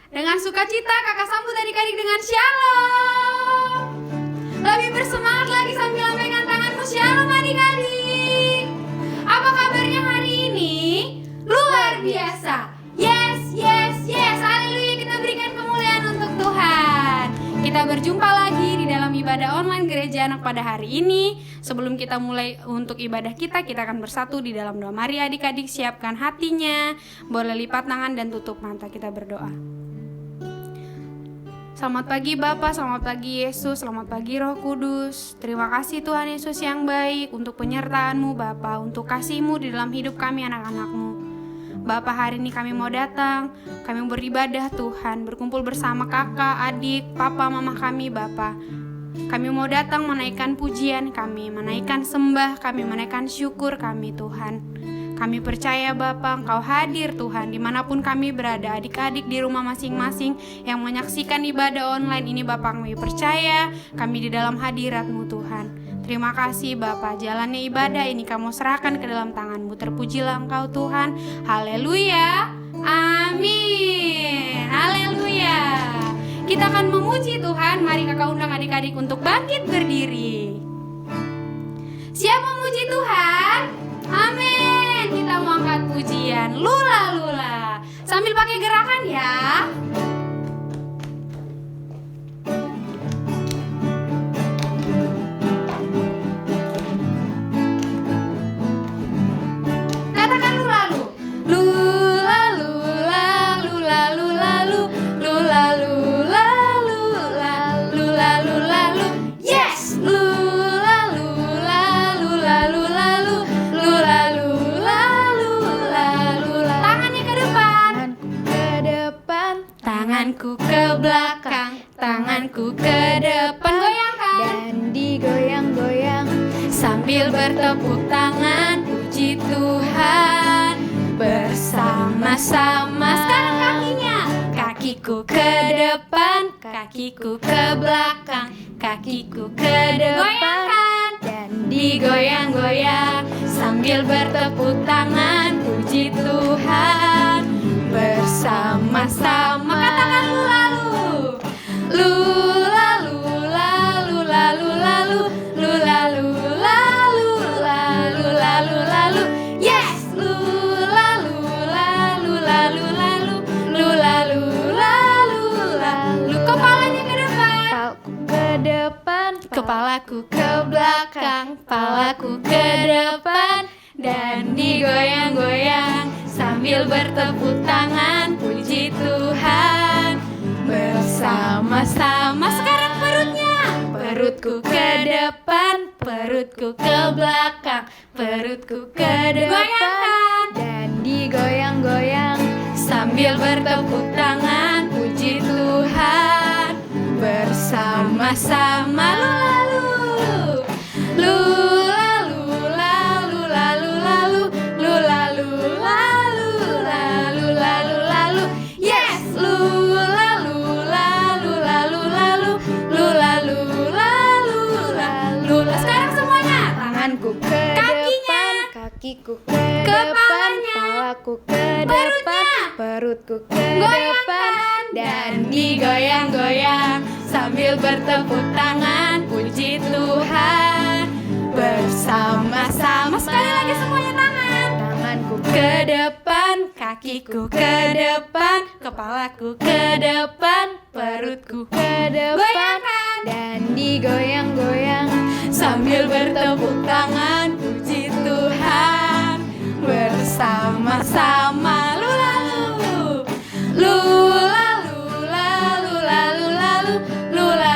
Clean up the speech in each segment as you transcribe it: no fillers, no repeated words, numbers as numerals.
Dengan sukacita kakak sambut adik-adik dengan shalom. Lebih bersemangat lagi sambil lambaikan tanganmu. Shalom adik-adik. Apa kabarnya hari ini? Luar biasa. Yes, yes, yes. Haleluya, kita berikan kemuliaan untuk Tuhan. Kita berjumpa lagi di dalam ibadah online Gereja Anak pada hari ini. Sebelum kita mulai untuk ibadah kita akan bersatu di dalam doa. Mari adik-adik siapkan hatinya. Boleh lipat tangan dan tutup mata, kita berdoa. Selamat pagi Bapa, selamat pagi Yesus, selamat pagi Roh Kudus. Terima kasih Tuhan Yesus yang baik untuk penyertaan-Mu Bapa, untuk kasih-Mu di dalam hidup kami anak-anak-Mu. Bapa, hari ini kami mau datang, kami beribadah Tuhan, berkumpul bersama kakak, adik, papa, mama kami Bapa. Kami mau datang menaikkan pujian kami, menaikkan sembah kami, menaikkan syukur kami Tuhan. Kami percaya Bapa, Engkau hadir Tuhan dimanapun kami berada, adik-adik di rumah masing-masing yang menyaksikan ibadah online ini Bapa, kami percaya kami di dalam hadirat-Mu Tuhan. Terima kasih Bapa, jalannya ibadah ini kamu serahkan ke dalam tangan-Mu. Terpujilah Engkau Tuhan. Haleluya, amin, haleluya. Kita akan memuji Tuhan. Mari kakak undang adik-adik untuk bangkit berdiri. Siap memuji Tuhan? Amin. Kita mau angkat pujian lula lula sambil pakai gerakan ya. Katakan lula lu. Lula lula lula lula lu. Lula lula lula lula lula lu. Yes. Lula lula lula lula lu. Lula lula lula lula. Tangannya ke depan. Tanganku ke belakang, tanganku ke depan. Goyangkan. Dan digoyang-goyang Sambil bertepuk tangan, puji Tuhan bersama-sama. Sekarang kakinya. Kakiku ke depan, kakiku ke belakang, kakiku ke depan. dan Digoyang-goyang sambil bertepuk tangan, puji Tuhan bersama-sama. Katakan lula-lu. Lula lula lula lula lu. Lula lula lula lula lula lu. Yes. Lula lula lula lula lu. Lula lula lula lu. Kepalanya ke depan, kepalaku ke depan, kepalaku ke belakang, kepalaku ke depan. Dan digoyang-goyang sambil bertepuk tangan, puji Tuhan bersama-sama. Sekarang perutnya. Perutku ke depan, perutku ke belakang, perutku ke depan. Goyangkan. dan digoyang-goyang Sambil bertepuk tangan, puji Tuhan bersama-sama. Lula lula lula lula lu. Lula lula lula lula lula lu. Yes. Lula lula lula lula lu. Lula lula lula lula. Sekarang semuanya. tanganku ke Kakinya. depan, kakiku ke Kepalanya. depan, kepalaku ke Perutnya. depan, perutku ke Goyangkan. depan, Dan digoyang-goyang sambil bertepuk tangan, puji Tuhan bersama-sama. Sekali lagi semuanya tangan. tanganku Ke depan, kakiku ke depan, kepalaku ke depan, perutku ke depan, goyangkan. dan digoyang-goyang Sambil bertepuk tangan, puji Tuhan bersama-sama. Lula lu. Lula lula lula lula lu. Lula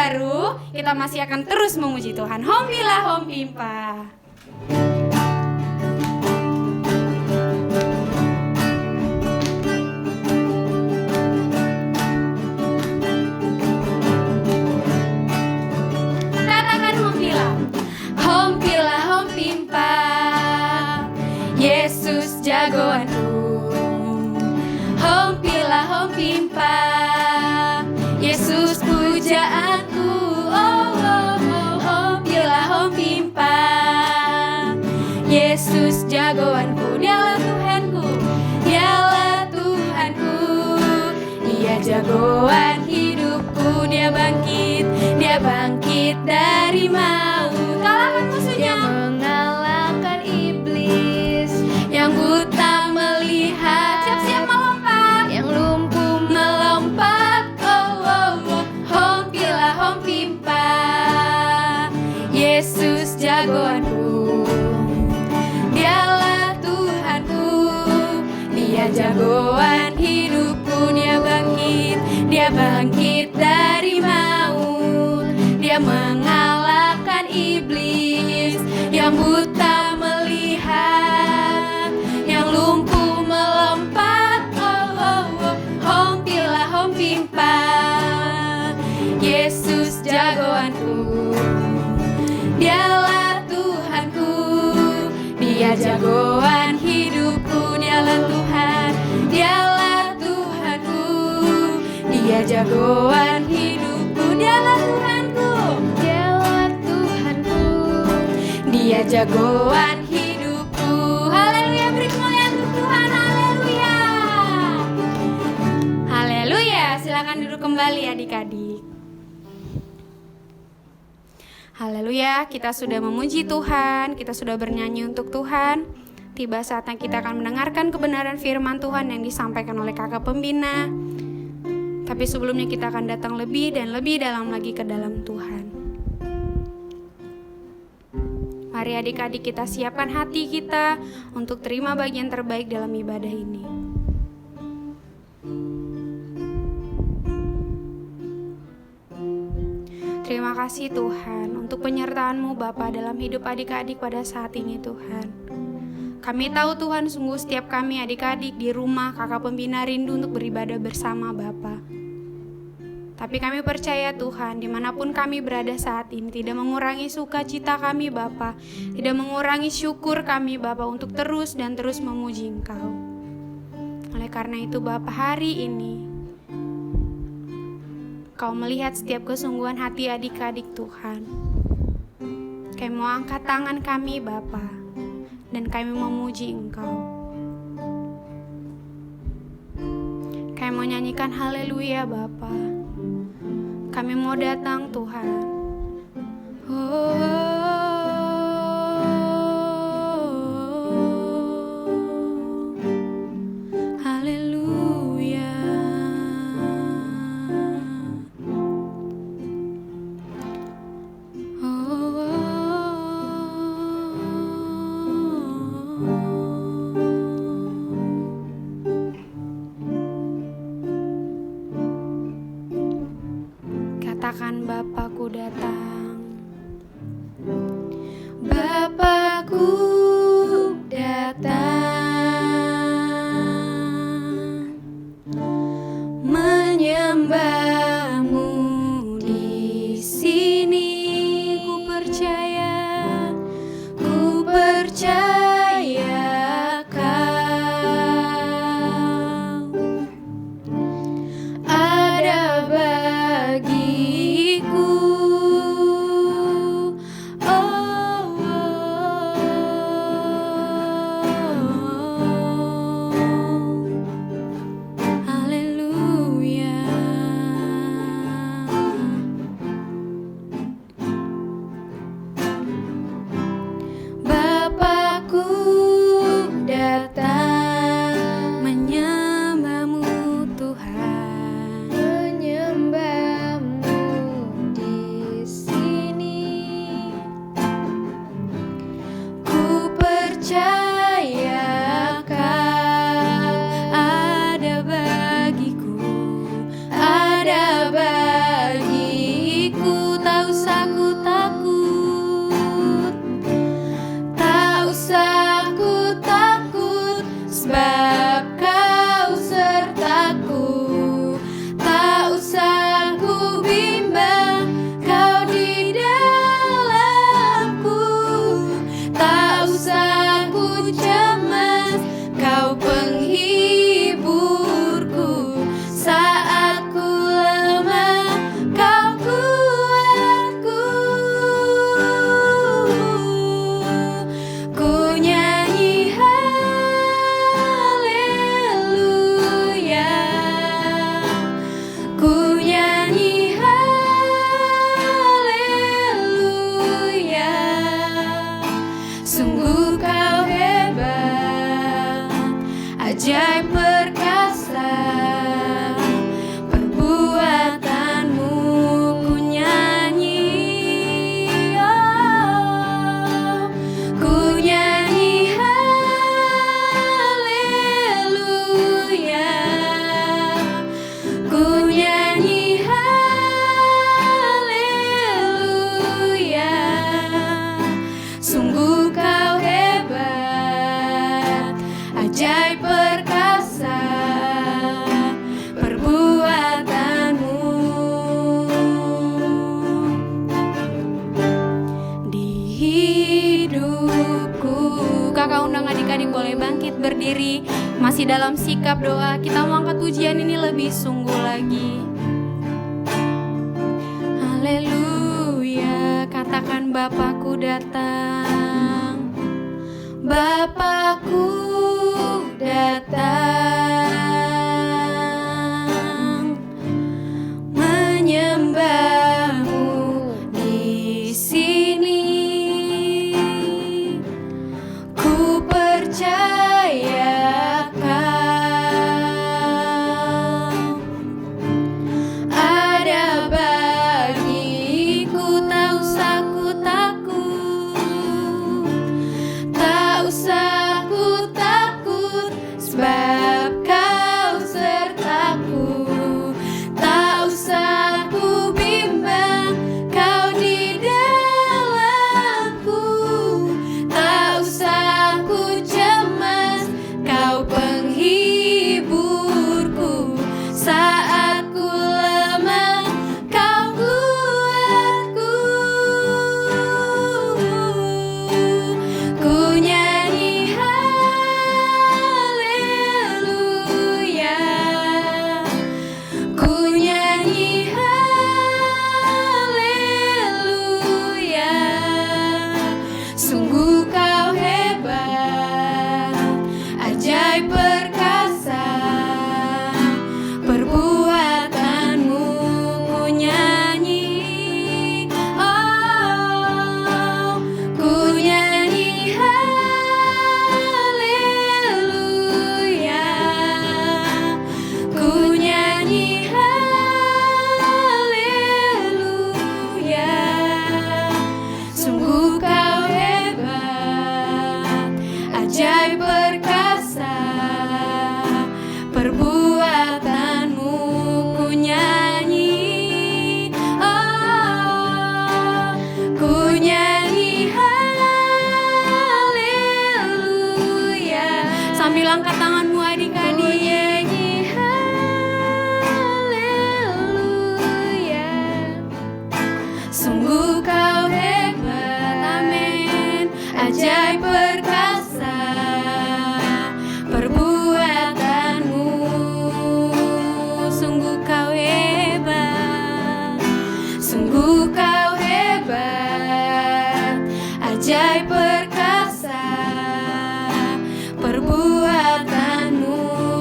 baru, kita masih akan terus memuji Tuhan. Hompilah, hompimpa. Katakan hompilah. Hompilah, hompimpa. Yesus jagoanku. Hompilah, hompimpa. Yesus pujaanku. Oh, oh, oh, hompilah, hompimpa. Yesus jagoanku. Dialah Tuhanku. Dialah Tuhanku. Dia jagoan hidupku. Dia bangkit dari maut. Kalahkan musuhnya. Mengalahkan iblis. Yang buta melihat. Siap-siap melompat. Yang lumpuh Melompat. Oh, oh, oh. Hompilah, hompimpa. Yesus jagoanku. Dialah Tuhanku. Dia jagoan hidupku. Dia bangkit dari maut. Dia mengalahkan iblis. Yang buta melihat. Yang lumpuh melompat. Oh, oh, oh. Hompilah, hompimpa. Yesus jagoanku. Dialah Tuhanku. Dia jagoan hidupku. Dialah Tuhan. Dialah Tuhanku. Dia jagoan hidupku. Dialah Tuhanku. Dialah Tuhanku. Dia jagoan hidupku. Haleluya, beri kemuliaan untuk Tuhan. Haleluya. Haleluya. Silakan duduk kembali adik-adik. Haleluya, kita sudah memuji Tuhan, kita sudah bernyanyi untuk Tuhan. Tiba saatnya kita akan mendengarkan kebenaran firman Tuhan yang disampaikan oleh kakak pembina. Tapi sebelumnya kita akan datang lebih dan lebih dalam lagi ke dalam Tuhan. Mari adik-adik kita siapkan hati kita untuk terima bagian terbaik dalam ibadah ini. Terima kasih Tuhan untuk penyertaan-Mu Bapa dalam hidup adik-adik pada saat ini Tuhan. Kami tahu Tuhan sungguh setiap kami adik-adik di rumah kakak pembina rindu untuk beribadah bersama Bapa. Tapi kami percaya Tuhan dimanapun kami berada saat ini tidak mengurangi sukacita kami Bapa, tidak mengurangi syukur kami Bapa untuk terus dan terus memuji Engkau. Oleh karena itu Bapa hari ini Kau melihat setiap kesungguhan hati adik-adik Tuhan. Kami mau angkat tangan kami Bapa, dan kami memuji Engkau. Kami mau nyanyikan haleluya Bapa. Kami mau datang Tuhan. Haleluya. Katakan Bapakku datang. Bapakku datang, menyembahmu di sini. Ku percaya Kau ada bagiku. Oh, oh, oh. hidupku. Kakak undang adik-adik boleh bangkit berdiri. Masih dalam sikap doa, kita mau angkat pujian ini lebih sungguh lagi. Haleluya, katakan Bapakku datang. Bapakku datang, menyembahmu di sini. Ku percaya Kau ada bagiku. Tak usah ku takut, tak usah ku takut, sebab Kau sertaku. Tak usah ku bimbang, Kau di dalamku. Tak usah ku cemas, Kau penghiburku. Saat ku lemah, Kau kuatku. Ku nyanyi haleluya, ku nyanyi haleluya. Sungguh Kau hebat, ajaib perkasa, perbuatanmu ku nyanyi. Oh, ku nyanyi haleluya, ku nyanyi haleluya. Sungguh Kau hebat, ajaib perkasa, perbuatanmu ku nyanyi. Oh, ku nyanyi haleluya. Sambil angkat tanganmu adik-adik. Ku nyanyi haleluya. Sungguh Kau hebat, amin, ajaib perkasa, perbuatanmu. Sungguh Kau hebat, sungguh Kau hebat, ajaib perkasa, perbuatanmu.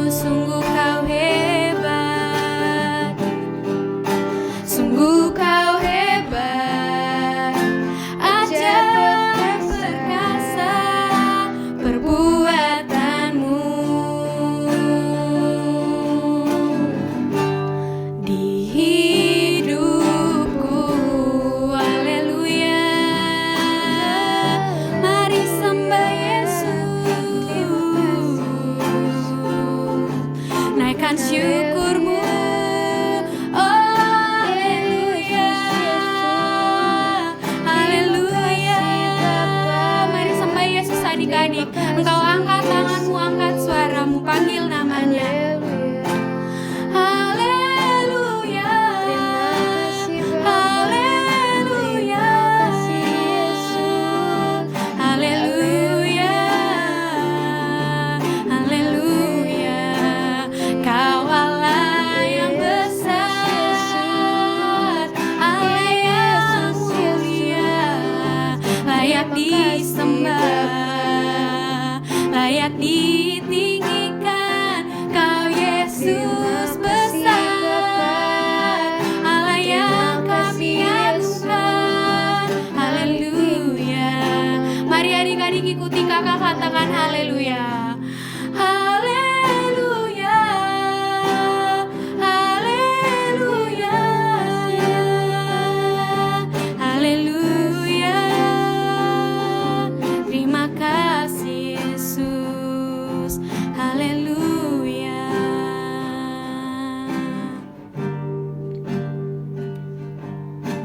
Sungguh Kau hebat, sungguh Kau hebat, ajaib perkasa, perbuatanmu. Di hidupku, haleluya. Mari sembah Yesus, naikkan syukurmu. Oh, haleluya, haleluya. Mari sembah Yesus adik-adik. Engkau angkat tanganmu, angkat suaramu, panggil namanya. Haleluya, haleluya, haleluya, haleluya. Kau Allah yang besar, Allah yang mulia, layak disembah, layak ditinggikan. Kau Yesus besar, Allah yang kami agungkan. Haleluya. Mari adik-adik ikuti kakak, katakan haleluya. Haleluya, haleluya, haleluya. Terima kasih Yesus. Haleluya.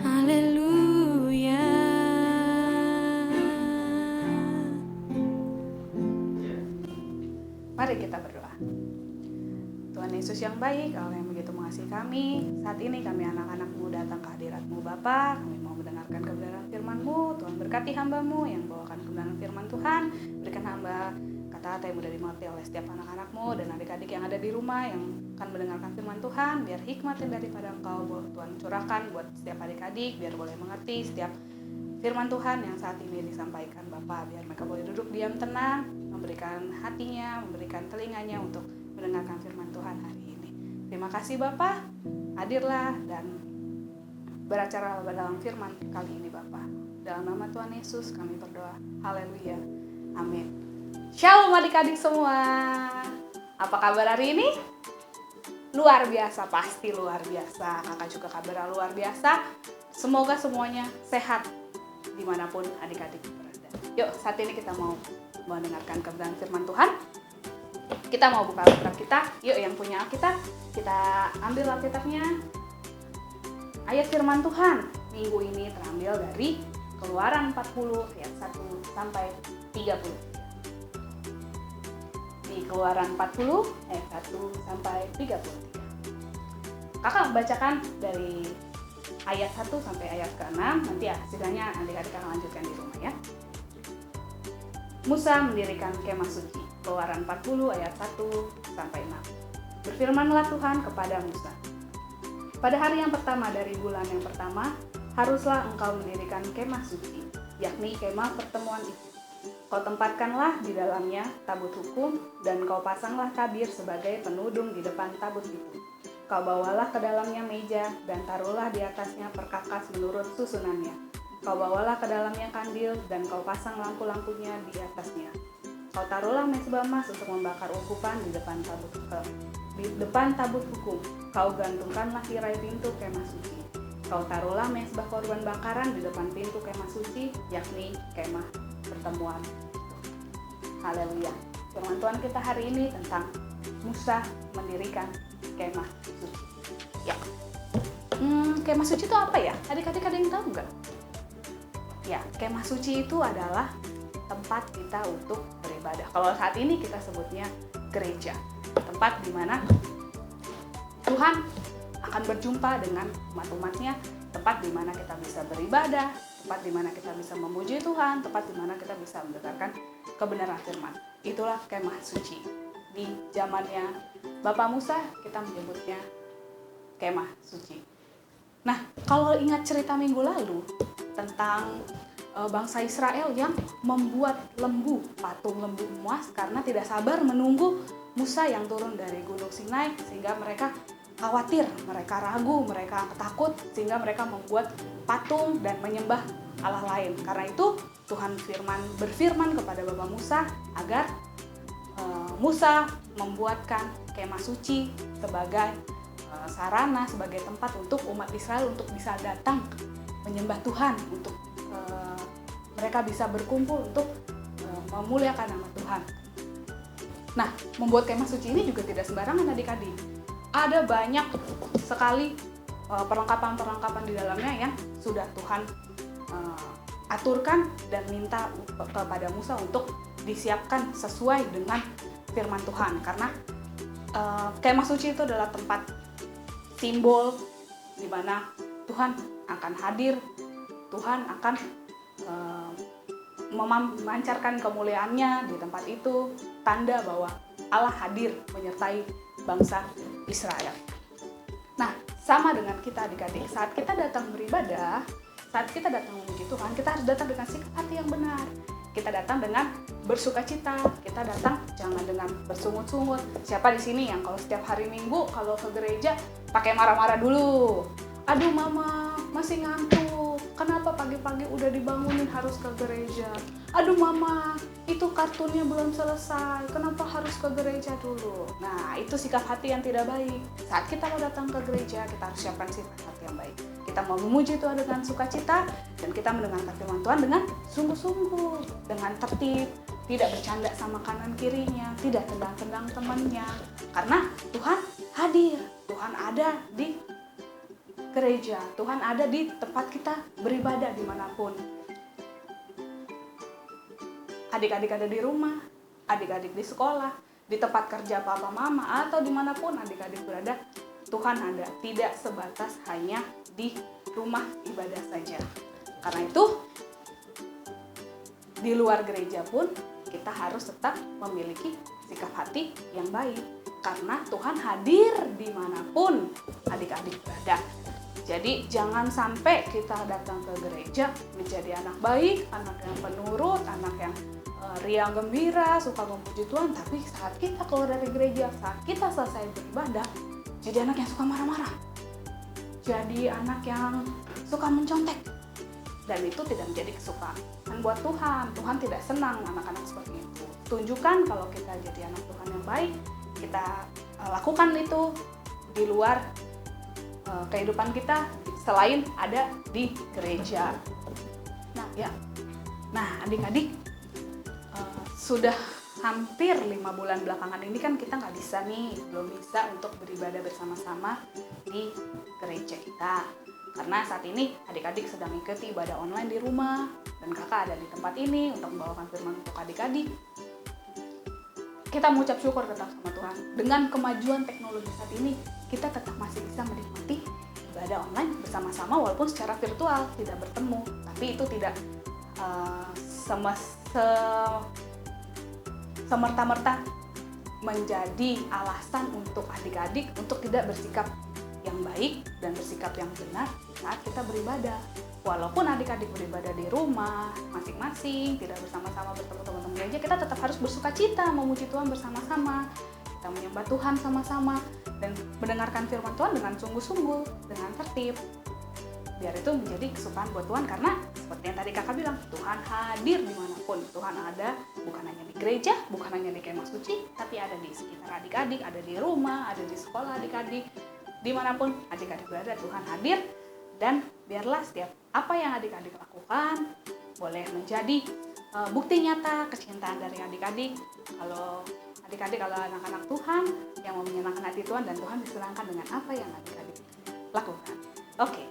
Haleluya. Mari kita berdoa. Tuhan Yesus yang baik, Allah yang begitu mengasihi kami, saat ini kami anak-anak-Mu datang ke hadirat-Mu Bapa. Kami mau mendengarkan kebenaran firman firman-Mu. Tuhan berkati hamba-Mu yang bawakan kebenaran firman Tuhan. Berikan hamba kata-kata yang mudah dimengerti oleh setiap anak-anak-Mu dan adik-adik yang ada di rumah yang akan mendengarkan firman Tuhan. Biar hikmat yang daripada Engkau Tuhan curahkan buat setiap adik-adik, biar boleh mengerti setiap firman Tuhan yang saat ini disampaikan Bapa. Biar mereka boleh duduk diam tenang, memberikan hatinya, memberikan telinganya untuk mendengarkan firman Tuhan hari ini. Terima kasih Bapa, hadirlah dan beracara dalam firman kali ini Bapa. Dalam nama Tuhan Yesus kami berdoa. Haleluya. Amin. Shalom adik-adik semua. Apa kabar hari ini? Luar biasa, pasti luar biasa. Kakak juga kabar luar biasa. Semoga semuanya sehat dimanapun adik-adik berada. Yuk, saat ini kita mau mendengarkan kebenaran firman Tuhan. Kita mau buka Alkitab kita. Yuk, yang punya Alkitab, kita ambil Alkitabnya. Ayat firman Tuhan minggu ini terambil dari Keluaran 40 ayat 1 sampai 30. Di Keluaran 40 ayat 1 sampai 33. Kakak bacakan dari ayat 1 sampai ayat ke-6, nanti ya sisanya adik-adik akan lanjutkan di rumah ya. Musa mendirikan kemah suci, Keluaran 40 ayat 1 sampai 6. Berfirmanlah Tuhan kepada Musa, pada hari yang pertama dari bulan yang pertama, haruslah engkau mendirikan kemah suci, yakni kemah pertemuan itu. Kau tempatkanlah di dalamnya tabut hukum, dan kau pasanglah tabir sebagai penudung di depan tabut itu. Kau bawalah ke dalamnya meja, dan taruhlah di atasnya perkakas menurut susunannya. Kau bawalah ke dalamnya kandil, dan kau pasang lampu-lampunya di atasnya. Kau taruhlah mezbah emas untuk membakar ungkupan di depan tabut hukum. Kau gantungkanlah tirai pintu kemah suci. Kau taruhlah mezbah korban bakaran di depan pintu kemah suci, yakni kemah pertemuan. Haleluya. Firman Tuhan kita hari ini tentang Musa mendirikan kemah suci. Ya. Kemah suci itu apa ya? Adik-adik ada yang tahu nggak? Ya, kemah suci itu adalah tempat kita untuk beribadah. Kalau saat ini kita sebutnya gereja. Tempat di mana Tuhan akan berjumpa dengan umat-umatnya. Tempat di mana kita bisa beribadah. Tempat di mana kita bisa memuji Tuhan. Tempat di mana kita bisa mendengarkan kebenaran firman. Itulah kemah suci. Di zamannya Bapak Musa kita menyebutnya kemah suci. Nah, kalau ingat cerita minggu lalu tentang bangsa Israel yang membuat lembu, patung lembu emas karena tidak sabar menunggu Musa yang turun dari Gunung Sinai, sehingga mereka khawatir, mereka ragu, mereka takut, sehingga mereka membuat patung dan menyembah Allah lain. Karena itu Tuhan berfirman kepada Bapak Musa agar Musa membuatkan kemah suci sebagai sarana, sebagai tempat untuk umat Israel untuk bisa datang menyembah Tuhan, untuk mereka bisa berkumpul untuk memuliakan nama Tuhan. Nah, membuat kemah suci ini juga tidak sembarangan adik-adik. Ada banyak sekali perlengkapan-perlengkapan di dalamnya yang sudah Tuhan aturkan dan minta kepada Musa untuk disiapkan sesuai dengan firman Tuhan. Karena kemah suci itu adalah tempat simbol di mana Tuhan akan hadir, Tuhan akan memancarkan kemuliaannya di tempat itu, tanda bahwa Allah hadir menyertai bangsa Israel. Nah, sama dengan kita adik-adik, saat kita datang beribadah, saat kita datang memuji Tuhan, kita harus datang dengan sikap hati yang benar. Kita datang dengan bersukacita, kita datang jangan dengan bersungut-sungut. Siapa di sini yang kalau setiap hari Minggu kalau ke gereja pakai marah-marah dulu? Aduh mama, masih ngantuk. Kenapa pagi-pagi udah dibangunin harus ke gereja? Aduh mama, itu kartunnya belum selesai. Kenapa harus ke gereja dulu? Nah, itu sikap hati yang tidak baik. Saat kita mau datang ke gereja, kita harus siapkan sikap hati yang baik. Kita mau memuji Tuhan dengan sukacita, dan kita mendengarkan firman Tuhan dengan sungguh-sungguh, dengan tertib, tidak bercanda sama kanan kirinya, tidak tendang-tendang temannya. Karena Tuhan hadir, Tuhan ada di gereja, Tuhan ada di tempat kita beribadah dimanapun. Adik-adik ada di rumah, adik-adik di sekolah, di tempat kerja papa mama, atau dimanapun adik-adik berada, Tuhan ada. Tidak sebatas hanya di rumah ibadah saja. Karena itu di luar gereja pun kita harus tetap memiliki sikap hati yang baik, karena Tuhan hadir dimanapun adik-adik berada. Jadi jangan sampai kita datang ke gereja menjadi anak baik, anak yang penurut, anak yang riang gembira, suka memuji Tuhan, tapi saat kita keluar dari gereja, saat kita selesai beribadah, jadi anak yang suka marah-marah, jadi anak yang suka mencontek, dan itu tidak menjadi kesukaan buat Tuhan. Tuhan tidak senang anak-anak seperti itu. Tunjukkan kalau kita jadi anak Tuhan yang baik, kita lakukan itu di luar kehidupan kita selain ada di gereja. Nah adik-adik, sudah hampir 5 bulan belakangan ini kan kita belum bisa untuk beribadah bersama-sama di gereja kita. Karena saat ini adik-adik sedang mengikuti ibadah online di rumah, dan kakak ada di tempat ini untuk membawakan firman untuk adik-adik. Kita mengucap syukur tetap sama Tuhan. Dengan kemajuan teknologi saat ini, kita tetap masih bisa menikmati ibadah online bersama-sama walaupun secara virtual, tidak bertemu. Tapi itu tidak semerta-merta menjadi alasan untuk adik-adik untuk tidak bersikap yang baik dan bersikap yang benar saat kita beribadah. Walaupun adik-adik beribadah di rumah masing-masing, tidak bersama-sama bertemu teman-teman gereja, kita tetap harus bersuka cita memuji Tuhan bersama-sama. Kita menyembah Tuhan sama-sama dan mendengarkan firman Tuhan dengan sungguh-sungguh, dengan tertib. Biar itu menjadi kesukaan buat Tuhan, karena seperti yang tadi kakak bilang, Tuhan hadir dimanapun. Tuhan ada bukan hanya di gereja, bukan hanya di kemah suci, tapi ada di sekitar adik-adik, ada di rumah, ada di sekolah adik-adik. Dimanapun adik-adik berada, Tuhan hadir. Dan biarlah setiap apa yang adik-adik lakukan boleh menjadi bukti nyata kecintaan dari adik-adik. Kalau adik-adik, kalau anak-anak Tuhan yang mau menyenangkan hati Tuhan, dan Tuhan disenangkan dengan apa yang adik-adik lakukan. Oke,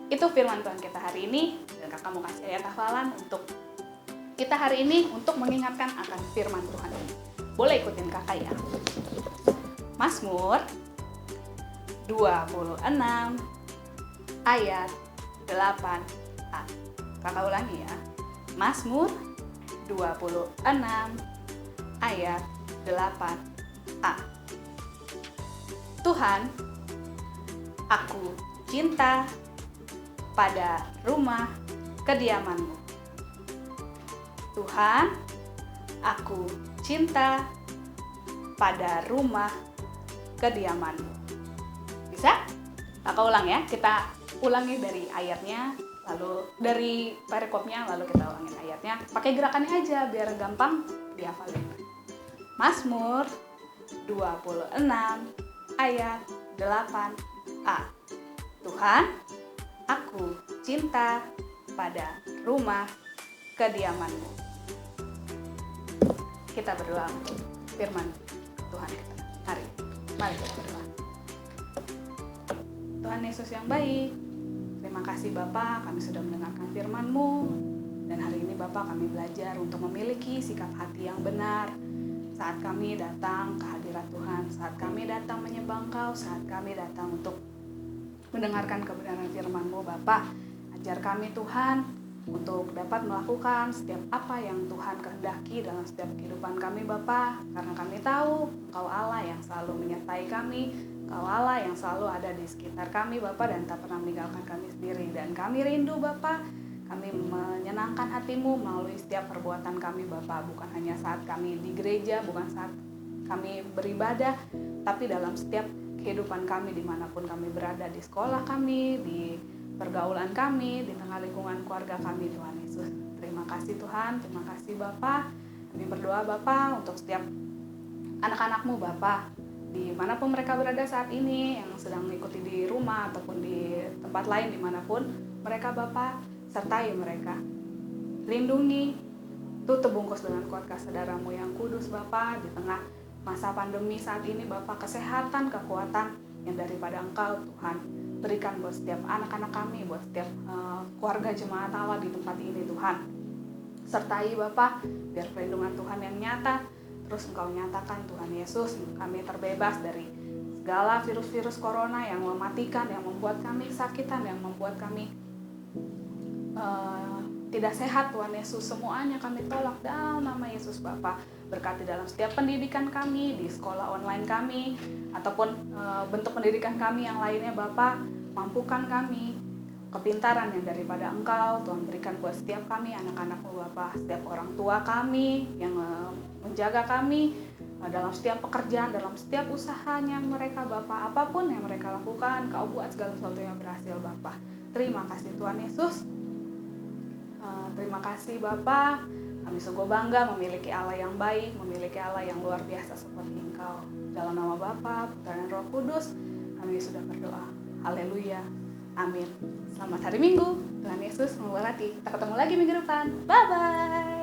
itu firman Tuhan kita hari ini, dan kakak mau kasih ayat hafalan untuk kita hari ini untuk mengingatkan akan firman Tuhan ini. Boleh ikutin kakak ya. Mazmur 26 ayat 8a. Kakak ulangi ya. Mazmur 26 ayat 8a. Tuhan, aku cinta pada rumah kediaman-Mu. Tuhan, aku cinta pada rumah kediaman-Mu. Bisa? Kakak ulang ya, kita ulangi dari ayatnya, lalu dari perikopnya, lalu kita ulangin ayatnya. Pakai gerakannya aja biar gampang dihafalin. Mazmur 26 ayat 8a. Tuhan, aku cinta pada rumah kediaman-Mu. Kita berdoa untuk firman Tuhan kita hari ini. Mari kita berdoa. Tuhan Yesus yang baik, terima kasih Bapa, kami sudah mendengarkan firman-Mu, dan hari ini Bapa kami belajar untuk memiliki sikap hati yang benar saat kami datang ke hadirat Tuhan, saat kami datang menyembah Engkau, saat kami datang untuk mendengarkan kebenaran firman-Mu. Bapa, ajar kami Tuhan untuk dapat melakukan setiap apa yang Tuhan kehendaki dalam setiap kehidupan kami Bapa, karena kami tahu Engkau Allah yang selalu menyertai kami, Engkau Allah yang selalu ada di sekitar kami Bapa, dan tak pernah meninggalkan kami sendiri. Dan kami rindu Bapa, kami menyenangkan hati-Mu melalui setiap perbuatan kami Bapa, bukan hanya saat kami di gereja, bukan saat kami beribadah, tapi dalam setiap kehidupan kami dimanapun kami berada, di sekolah kami, di pergaulan kami, di tengah lingkungan keluarga kami. Tuhan Yesus, terima kasih Tuhan, terima kasih Bapa. Kami berdoa Bapa untuk setiap anak-anak-Mu Bapa, dimanapun mereka berada saat ini, yang sedang mengikuti di rumah ataupun di tempat lain dimanapun mereka Bapa, sertai mereka, lindungi, tutup bungkus dengan kuat kasih darah-Mu yang kudus Bapa. Di tengah masa pandemi saat ini Bapa, kesehatan, kekuatan yang daripada Engkau Tuhan, berikan buat setiap anak-anak kami, buat setiap keluarga jemaat Allah di tempat ini Tuhan. Sertai Bapa, biar perlindungan Tuhan yang nyata terus Engkau nyatakan Tuhan Yesus. Kami terbebas dari segala virus-virus corona yang mematikan, yang membuat kami kesakitan, yang membuat kami tidak sehat, Tuhan Yesus, semuanya kami tolak dalam nama Yesus Bapa. Berkati dalam setiap pendidikan kami, di sekolah online kami, ataupun bentuk pendidikan kami yang lainnya Bapa. Mampukan kami kepintaran yang daripada Engkau, Tuhan berikan buat setiap kami, anak-anak-Mu Bapa, setiap orang tua kami yang menjaga kami dalam setiap pekerjaan, dalam setiap usahanya mereka Bapa. Apapun yang mereka lakukan, Kau buat segala sesuatu yang berhasil Bapa. Terima kasih Tuhan Yesus. Terima kasih Bapa. Kami sungguh bangga memiliki Allah yang baik, memiliki Allah yang luar biasa seperti Engkau. Dalam nama Bapa, Putra dan Roh Kudus, kami sudah berdoa. Haleluya. Amin. Selamat hari Minggu. Tuhan Yesus memberkati. Kita ketemu lagi minggu depan. Bye-bye.